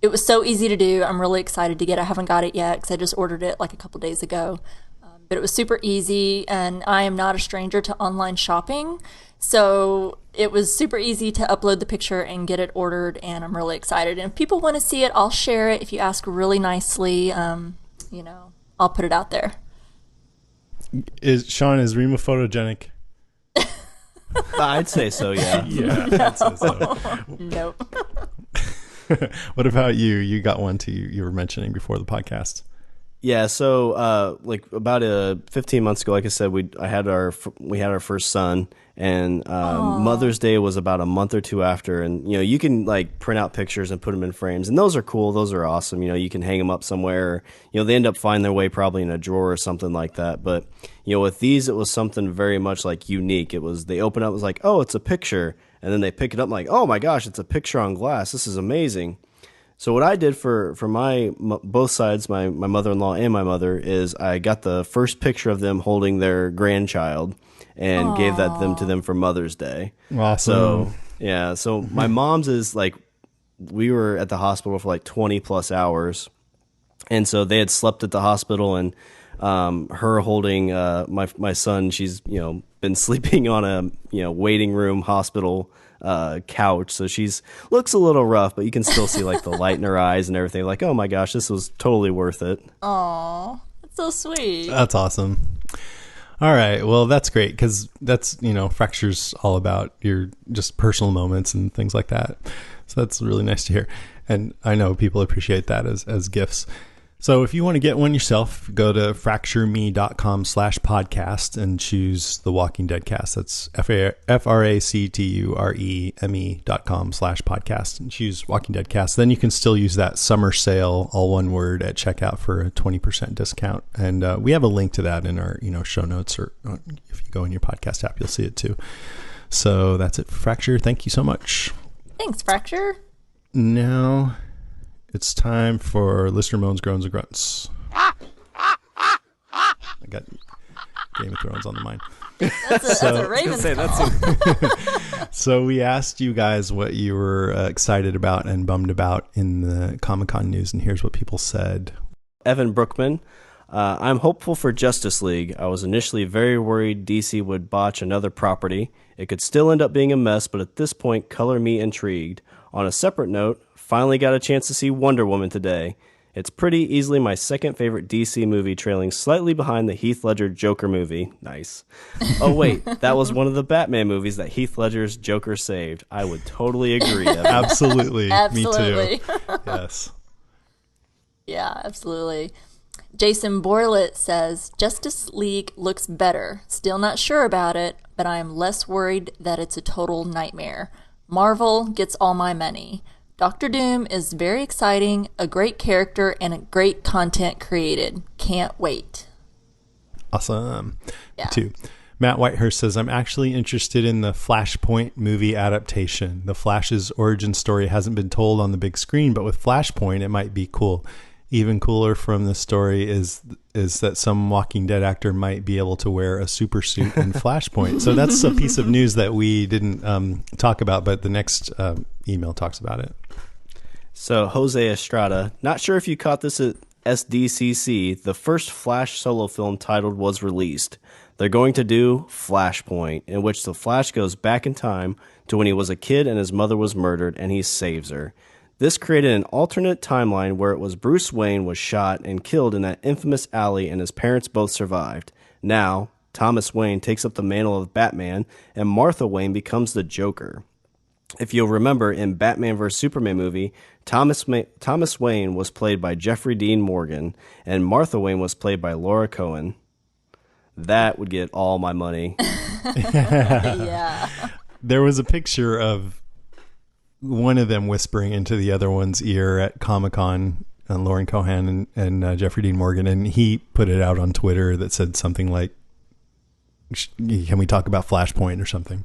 It was so easy to do. I'm really excited to get it. I haven't got it yet because I just ordered it like a couple days ago. But it was super easy, and I am not a stranger to online shopping. So it was super easy to upload the picture and get it ordered, and I'm really excited. And if people want to see it, I'll share it. If you ask really nicely, I'll put it out there. Is Rima photogenic? I'd say so, yeah. Yeah, I'd say so. Nope. What about you? You got one too, you were mentioning before the podcast. Yeah, so about 15 months ago, like I said, we had our first son, and Mother's Day was about a month or two after, and you can print out pictures and put them in frames, and those are cool, those are awesome. You can hang them up somewhere. They end up finding their way probably in a drawer or something like that. But with these, it was something very much unique. It was, they open up, it was like, oh, it's a picture, and then they pick it up like, oh my gosh, it's a picture on glass. This is amazing. So what I did for my both sides, my mother-in-law and my mother, is I got the first picture of them holding their grandchild and gave them to them for Mother's Day. Awesome. So yeah, so my mom's is we were at the hospital for 20 plus hours, and so they had slept at the hospital, and her holding my son, she's been sleeping on a waiting room hospital couch, so she's looks a little rough, but you can still see the light in her eyes and everything. Oh my gosh, this was totally worth it. Aw, that's so sweet. That's awesome. All right, well, that's great, because that's Fracture's all about your just personal moments and things like that. So that's really nice to hear, and I know people appreciate that as gifts. So if you want to get one yourself, go to fractureme.com/podcast and choose the Walking Dead cast. That's fractureme.com/podcast and choose Walking Dead cast. Then you can still use that summer sale, all one word, at checkout for a 20% discount. And we have a link to that in our show notes, or if you go in your podcast app, you'll see it too. So that's it for Fracture. Thank you so much. Thanks, Fracture. Now it's time for listener moans, groans, and grunts. I got Game of Thrones on the mind. That's a Ravens call. So we asked you guys what you were excited about and bummed about in the Comic-Con news, and here's what people said. Evan Brookman. I'm hopeful for Justice League. I was initially very worried DC would botch another property. It could still end up being a mess, but at this point, color me intrigued. On a separate note, finally got a chance to see Wonder Woman today. It's pretty easily my second favorite DC movie, trailing slightly behind the Heath Ledger Joker movie. Nice. Oh, wait, that was one of the Batman movies that Heath Ledger's Joker saved. I would totally agree. Evan. Absolutely. Absolutely. Me too. Yes. Yeah, absolutely. Jason Borlett says, Justice League looks better. Still not sure about it, but I am less worried that it's a total nightmare. Marvel gets all my money. Doctor Doom is very exciting, a great character, and a great content created. Can't wait. Awesome. Yeah. Me too. Matt Whitehurst says, I'm actually interested in the Flashpoint movie adaptation. The Flash's origin story hasn't been told on the big screen, but with Flashpoint, it might be cool. Even cooler from the story is that some Walking Dead actor might be able to wear a super suit in Flashpoint. So that's a piece of news that we didn't talk about, but the next email talks about it. So Jose Estrada, not sure if you caught this at SDCC, the first Flash solo film titled was released. They're going to do Flashpoint, in which the Flash goes back in time to when he was a kid and his mother was murdered and he saves her. This created an alternate timeline where it was Bruce Wayne was shot and killed in that infamous alley and his parents both survived. Now, Thomas Wayne takes up the mantle of Batman and Martha Wayne becomes the Joker. If you'll remember, in Batman vs. Superman movie, Thomas Wayne was played by Jeffrey Dean Morgan and Martha Wayne was played by Laura Cohen. That would get all my money. Yeah. There was a picture of one of them whispering into the other one's ear at Comic-Con, Lauren Cohan and Jeffrey Dean Morgan, and he put it out on Twitter that said something like, can we talk about Flashpoint or something?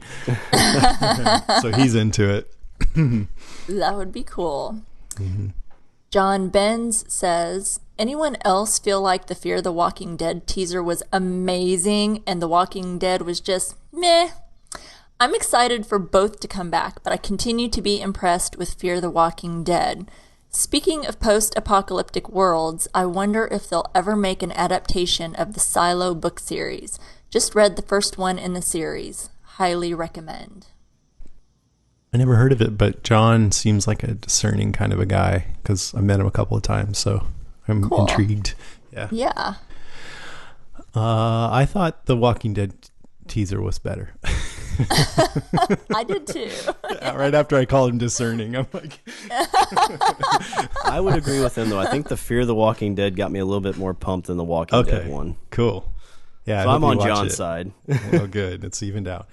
So he's into it. That would be cool. Mm-hmm. John Benz says, anyone else feel like the Fear the Walking Dead teaser was amazing and The Walking Dead was just meh? I'm excited for both to come back, but I continue to be impressed with Fear the Walking Dead. Speaking of post-apocalyptic worlds, I wonder if they'll ever make an adaptation of the Silo book series. Just read the first one in the series. Highly recommend. I never heard of it, but John seems like a discerning kind of a guy because I met him a couple of times, so I'm intrigued. Yeah. Yeah. I thought the Walking Dead teaser was better. I did too. Right after I called him discerning, I'm like, I would agree with him though. I think the Fear the Walking Dead got me a little bit more pumped than the Walking Dead one. Cool. Yeah, so I'm on John's side. Oh, good. It's evened out.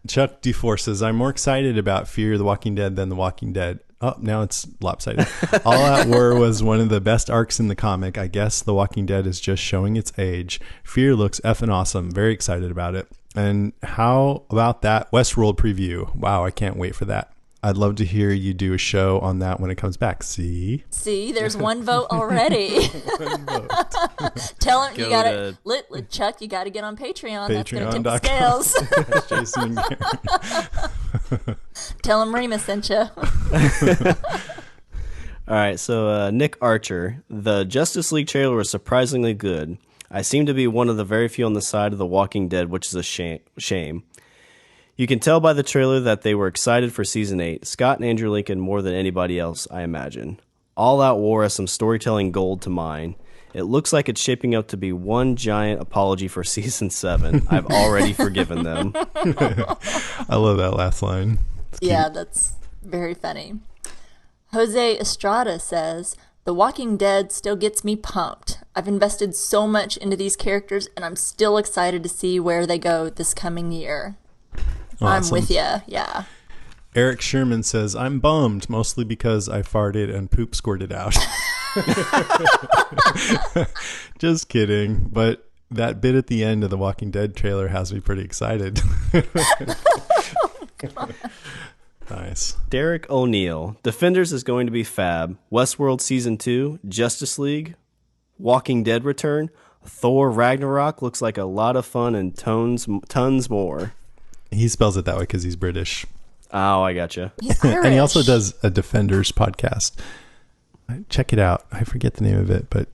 Chuck DeForce says, I'm more excited about Fear the Walking Dead than The Walking Dead. Oh, now it's lopsided. All Out War was one of the best arcs in the comic. I guess The Walking Dead is just showing its age. Fear looks effing awesome. Very excited about it. And how about that Westworld preview? Wow, I can't wait for that. I'd love to hear you do a show on that when it comes back. See, there's one vote already. One vote. Tell him you gotta, Chuck. You gotta get on Patreon. That's gonna tip the scales. Jason and Gary. Tell him Remus sent you. All right, so Nick Archer, the Justice League trailer was surprisingly good. I seem to be one of the very few on the side of The Walking Dead, which is a shame. You can tell by the trailer that they were excited for Season 8. Scott and Andrew Lincoln more than anybody else, I imagine. All Out War has some storytelling gold to mine. It looks like it's shaping up to be one giant apology for Season 7. I've already forgiven them. I love that last line. Yeah, that's very funny. Jose Estrada says, The Walking Dead still gets me pumped. I've invested so much into these characters, and I'm still excited to see where they go this coming year. Awesome. I'm with you, yeah. Eric Sherman says, I'm bummed, mostly because I farted and poop squirted out. Just kidding. But that bit at the end of the Walking Dead trailer has me pretty excited. Nice. Derek O'Neill. Defenders is going to be fab. Westworld Season 2. Justice League. Walking Dead return. Thor Ragnarok looks like a lot of fun and tons more. He spells it that way because he's British. Oh, I gotcha. And he also does a Defenders podcast. Check it out. I forget the name of it, but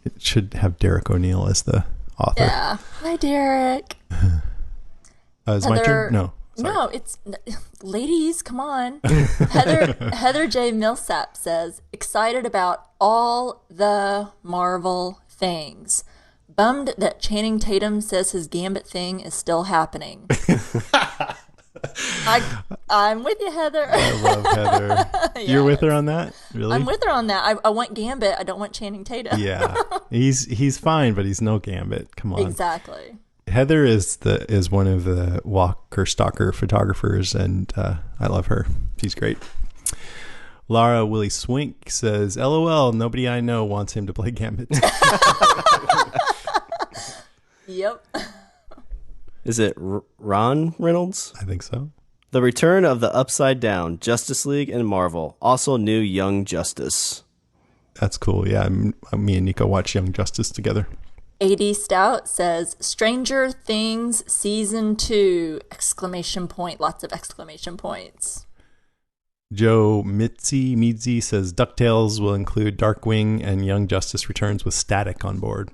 it should have Derek O'Neill as the author. Yeah. Hi, Derek. Is my turn? No. Sorry. No, it's ladies. Come on. Heather J. Millsap says, excited about all the Marvel things. Bummed that Channing Tatum says his Gambit thing is still happening. I'm with you, Heather. I love Heather. Yes. You're with her on that? Really? I'm with her on that. I want Gambit. I don't want Channing Tatum. Yeah. He's fine, but he's no Gambit. Come on. Exactly. Heather is one of the Walker Stalker photographers, and I love her. She's great. Lara Willie Swink says, LOL, nobody I know wants him to play Gambit. Yep. Is it Ron Reynolds? I think so. The return of the Upside Down, Justice League, and Marvel. Also new Young Justice. That's cool. Yeah, me and Nico watch Young Justice together. AD Stout says, Stranger Things Season 2! Exclamation point. Lots of exclamation points. Joe Midzi says, DuckTales will include Darkwing and Young Justice returns with Static on board.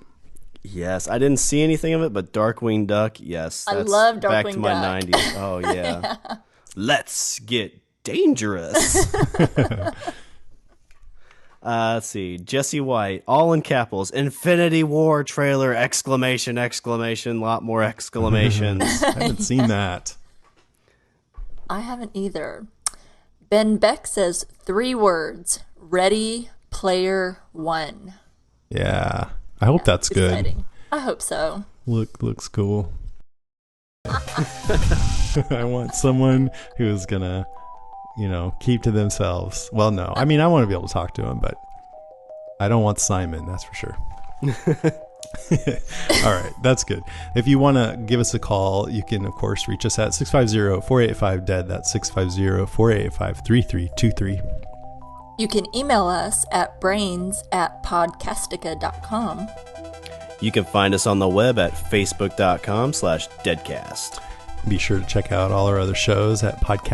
Yes, I didn't see anything of it, but Darkwing Duck, yes. I love Darkwing Duck. Back to my 90s. Oh, yeah. Let's get dangerous. Let's see. Jesse White, all in capitals. Infinity War trailer, exclamation, lot more exclamations. I haven't seen that. I haven't either. Ben Beck says 3 words. Ready Player One. Yeah. I hope that's good. Exciting. I hope so. Looks cool. I want someone who is gonna, keep to themselves. Well, no. I mean, I want to be able to talk to him, but I don't want Simon, that's for sure. All right, that's good. If you want to give us a call, you can, of course, reach us at 650-485-DEAD. That's 650-485-3323. You can email us at brains@podcastica.com. You can find us on the web at facebook.com/deadcast. Be sure to check out all our other shows at podcast